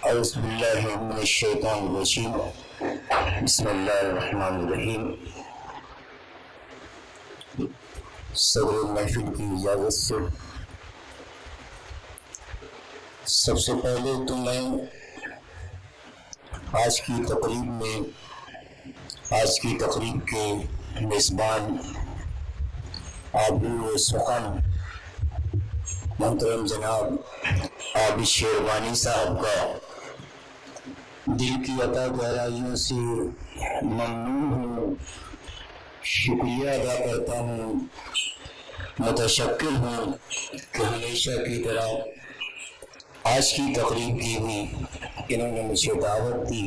اعوذ باللہ من الشیطان الرجیم بسم اللہ الرحمن الرحیم۔ صدر محفل کی اجازت سے سب سے پہلے تو میں آج کی تقریب کے میزبان آبرو سخن محترم جناب عابد شیروانی صاحب کا دل کی عطا گہرائیوں سے ممنون ہوں، شکریہ ادا کرتا ہوں، متشکر ہوں کہ ہمیشہ کی طرح آج کی تقریب کی بھی انہوں نے مجھے دعوت دی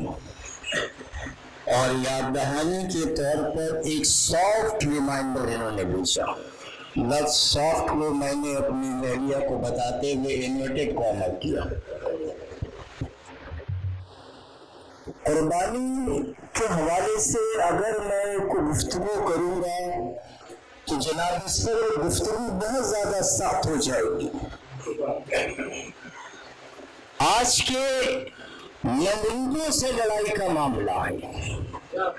اور یاد دہانی کے طور پر ایک سافٹ ریمائنڈر انہوں نے بھیجا۔ لفظ سافٹ کو میں نے اپنی اہلیہ کو بتاتے ہوئے انورٹڈ کاما کیا۔ قربانی کے حوالے سے اگر میں کوئی گفتگو کروں گا تو جناب اس پر گفتگو بہت زیادہ سخت ہو جائے گی۔ آج کے نمرودوں سے لڑائی کا معاملہ ہے،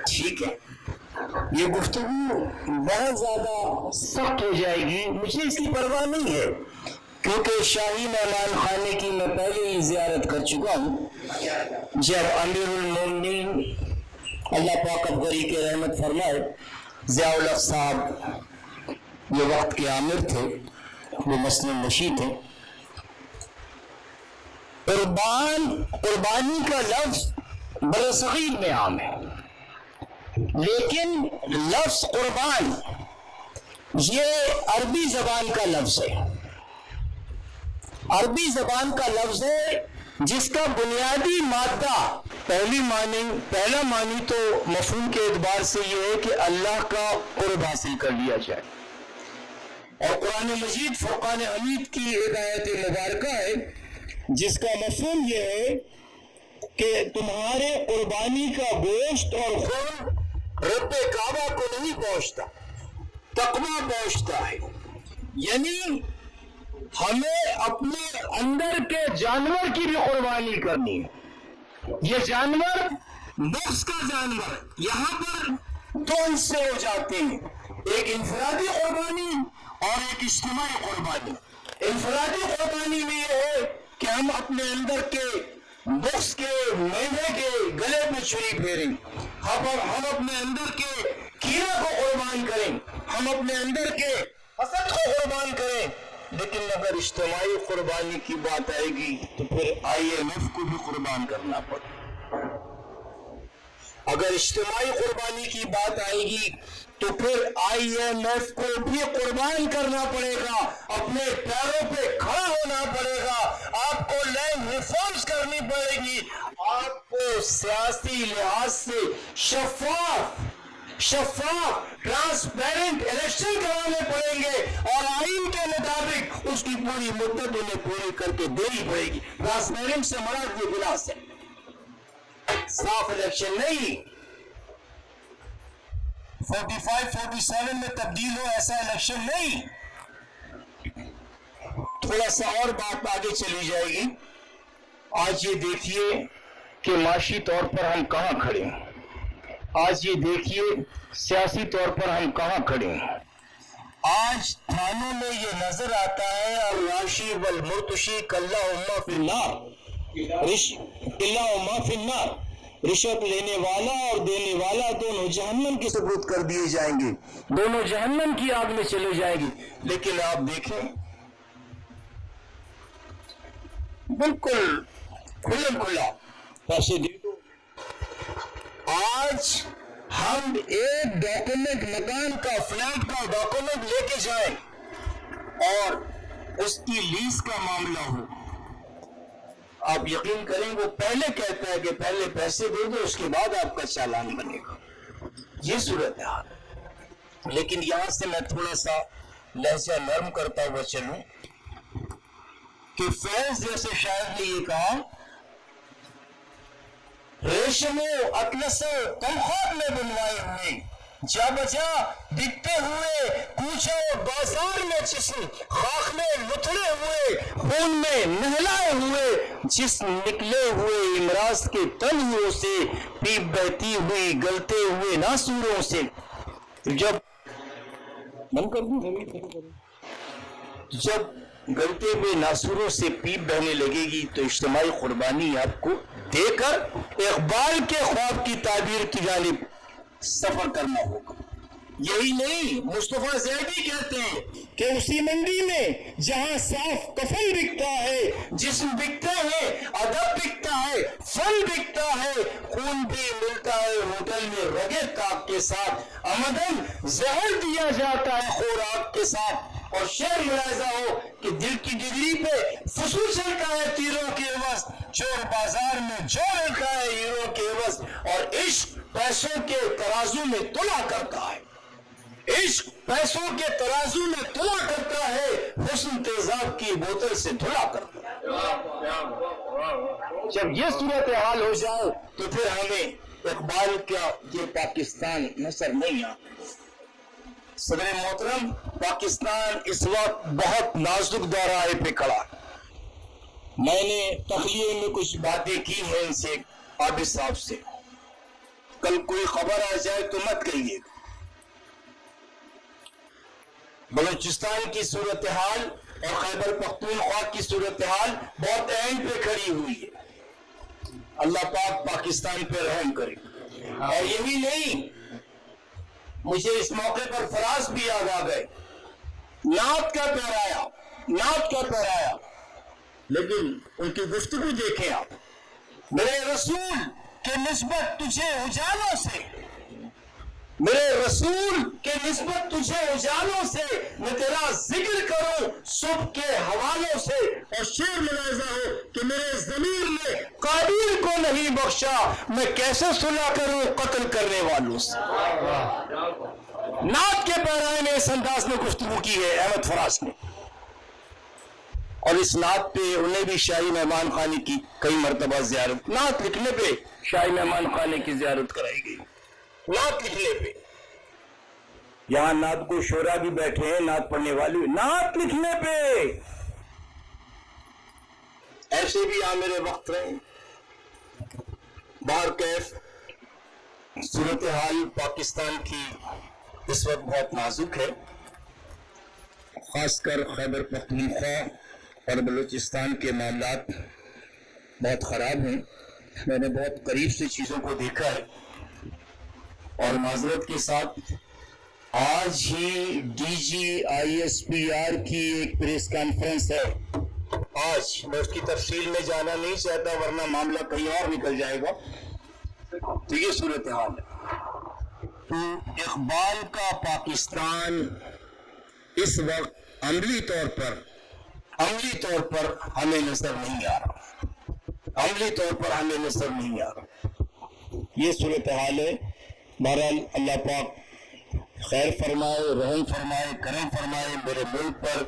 ٹھیک ہے، یہ گفتگو بہت زیادہ سخت ہو جائے گی۔ مجھے اس کی پرواہ نہیں ہے کیونکہ شاہی مہمان خانے کی میں پہلے ہی زیارت کر چکا ہوں جب امیر المومنین اللہ پاک ابگری کے رحمت فرمائے ضیاء الحق صاحب یہ وقت کے عامر تھے، وہ مسلم نشی تھے۔ قربانی کا لفظ برصغیر میں عام ہے، لیکن لفظ قربان یہ عربی زبان کا لفظ ہے، عربی زبان کا لفظ ہے جس کا بنیادی مادہ پہلا معنی تو مفہوم کے اعتبار سے یہ ہے کہ اللہ کا قرب حاصل کر لیا جائے، اور قرآن مجید فرقان حمید کی ایک آیت مبارکہ ہے جس کا مفہوم یہ ہے کہ تمہارے قربانی کا گوشت اور خون رب کعبہ کو نہیں پہنچتا، تقویٰ پہنچتا ہے۔ یعنی ہمیں اپنے اندر کے جانور کی بھی قربانی کرنی ہے۔ یہ جانور نفس کا جانور یہاں پر دو حصے ہو جاتے ہیں، ایک انفرادی قربانی اور ایک اجتماعی قربانی۔ انفرادی قربانی میں یہ ہے کہ ہم اپنے اندر کے نفس کے میوے کے گلے میں چھری پھیریں، ہم اپنے اندر کے کینہ کو قربان کریں، ہم اپنے اندر کے حسد کو قربان کریں۔ لیکن اگر اجتماعی قربانی کی بات آئے گی تو پھر IMF کو بھی قربان کرنا پڑے، اگر اجتماعی قربانی کی بات آئے گی تو پھر IMF کو بھی قربان کرنا پڑے گا، اپنے پیروں پہ کھڑا ہونا پڑے گا، آپ کو لینڈ ریفارمز کرنی پڑے گی، آپ کو سیاسی لحاظ سے شفاف ٹرانسپیرنٹ الیکشن کرانے پڑیں گے، اور آئین کے مطابق اس کی پوری مدت انہیں پوری کر کے دینی پڑے گی۔ ٹرانسپیرنٹ سے مراد یہ گلاس ہے، صاف الیکشن نہیں 45-47 میں تبدیل ہو ایسا الیکشن نہیں۔ تھوڑا سا اور بات آگے چلی جائے گی۔ آج یہ دیکھیے کہ معاشی طور پر ہم کہاں کھڑے ہیں، آج یہ دیکھیے سیاسی طور پر ہم کہاں کھڑے ہیں۔ آج تھانوں میں یہ نظر آتا ہے الراشی والمرتشی کاللہم فی النار، اللہم فی النار، رشوت لینے والا اور دینے والا دونوں جہنم کے سپرد کر دیے جائیں گے، دونوں جہنم کی آگ میں چلے جائیں گے۔ لیکن آپ دیکھیں بالکل کھلا پیسے دے دو۔ آج ہم ایک ڈاکومنٹ مکان کا فلیٹ کا ڈاکومنٹ لے کے جائیں اور اس کی لیز کا معاملہ ہو، آپ یقین کریں وہ پہلے کہتا ہے کہ پہلے پیسے دے دو اس کے بعد آپ کا چالان بنے گا، یہ صورت ہے۔ لیکن یہاں سے میں تھوڑا سا لہجہ نرم کرتا ہوا چلوں کہ فیض جیسے شاعر نے یہ کہا، ریشم و اطلس و کمخواب میں بنوائے ہوئے جا بجا بکتے ہوئے کوچوں بازار میں جسم، خاک میں لتڑے ہوئے خون میں نہلائے ہوئے، جس نکلے ہوئے امراض کے تنہوں سے، پیپ بہتی ہوئی گلتے ہوئے ناسوروں سے. جب گلتے ہوئے ناسوروں سے پیپ بہنے لگے گی تو اجتماعی قربانی آپ کو دے کر اقبال کے خواب کی تعبیر کی جانب سفر کرنا ہوگا. یہی نہیں، مصطفیٰ زیدی کہتے ہیں کہ اسی منڈی میں جہاں صاف کفن بکتا ہے، جسم بکتے ہیں، ادب بکتا ہے، فن بکتا ہے، خون بھی ملتا ہے ہوٹل میں رگے کاک کے ساتھ، آمدن زہر دیا جاتا ہے خوراک کے ساتھ. اور شعر ملاحظہ ہو کہ دل کی ڈگری پہ فسو چلتا ہے تیروں کے عوض، چور بازار میں جو ملتا ہے ہیروں کے عوض، اور عشق پیسوں کے ترازو میں تلا کرتا ہے. عشق پیسوں کے ترازو میں تلا کرتا ہے، حسن تیزاب کی بوتل سے دھلا کرتا ہے. جب یہ صورتحال ہو جائے تو پھر ہمیں اقبال کا یہ پاکستان نظر نہیں آتا. صدر محترم، پاکستان اس وقت بہت نازک دورائے پہ کھڑا. میں نے تخلیے میں کچھ باتیں کی ہیں ان سے، عابد صاحب سے. کل کوئی خبر آ جائے تو مت کہیے. بلوچستان کی صورتحال اور خیبر پختونخوا کی صورتحال بہت اہم پہ کھڑی ہوئی ہے. اللہ پاک پاکستان پہ رحم کرے. اور یہی نہیں، مجھے اس موقع پر فراز بھی یاد آ گئے. نعت کا پہرایا، لیکن ان کی گفتگو دیکھیں آپ. میرے رسول کے نسبت تجھے اجالوں سے، میرے رسول کے نسبت تجھے اجالوں سے، میں تیرا ذکر کروں صبح کے حوالوں سے. اور شعر ملاحظہ ہو کہ میرے ضمیر نے قابیل کو نہیں بخشا، میں کیسے صلح کروں قتل کرنے والوں سے. نعت کے پیرائے نے اس انداز میں گفتگو کی ہے احمد فراز نے. اور اس نعت پہ انہیں بھی شاہی مہمان خانے کی کئی مرتبہ زیارت، نعت لکھنے پہ شاہی مہمان خانے کی زیارت کرائی گئی. نعت لکھنے پہ یہاں نعت کو شعرا بھی بیٹھے ہیں، نعت پڑھنے والے، نعت لکھنے پہ ایسے بھی عامر وقت رہے. باہر کیف صورتحال پاکستان کی اس وقت بہت نازک ہے، خاص کر خیبر پختونخوا اور بلوچستان کے معاملات بہت خراب ہیں. میں نے بہت قریب سے چیزوں کو دیکھا ہے. اور معذرت کے ساتھ آج ہی D G I S P R کی ایک پریس کانفرنس ہے. آج میں اس کی تفصیل میں جانا نہیں چاہتا ورنہ معاملہ کہیں اور نکل جائے گا. تو یہ صورتحال ہے. تو اقبال کا پاکستان اس وقت عملی طور پر ہمیں نظر نہیں آ رہا. یہ صورتحال ہے. بہرحال اللہ پاک خیر فرمائے، رحم فرمائے، کرم فرمائے میرے ملک پر،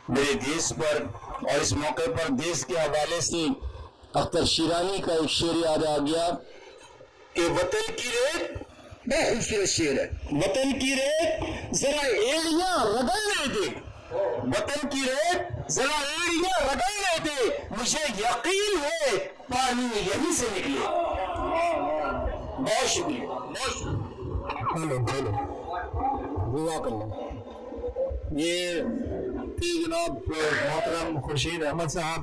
میرے دیش پر. اور اس موقع پر دیش کے حوالے سے اختر شیرانی کا ایک شعر یاد آ گیا کہ وطن کی ریت، بہت خوبصورت شعر ہے، وطن کی ریت ذرا ایڑیاں رگڑنے دے، وطن کی ریت ذرا ایڑیاں رگڑنے دے، مجھے یقین ہے پانی یہیں سے نکلے. بہت شکریہ. یہ جناب محترم خورشید احمد صاحب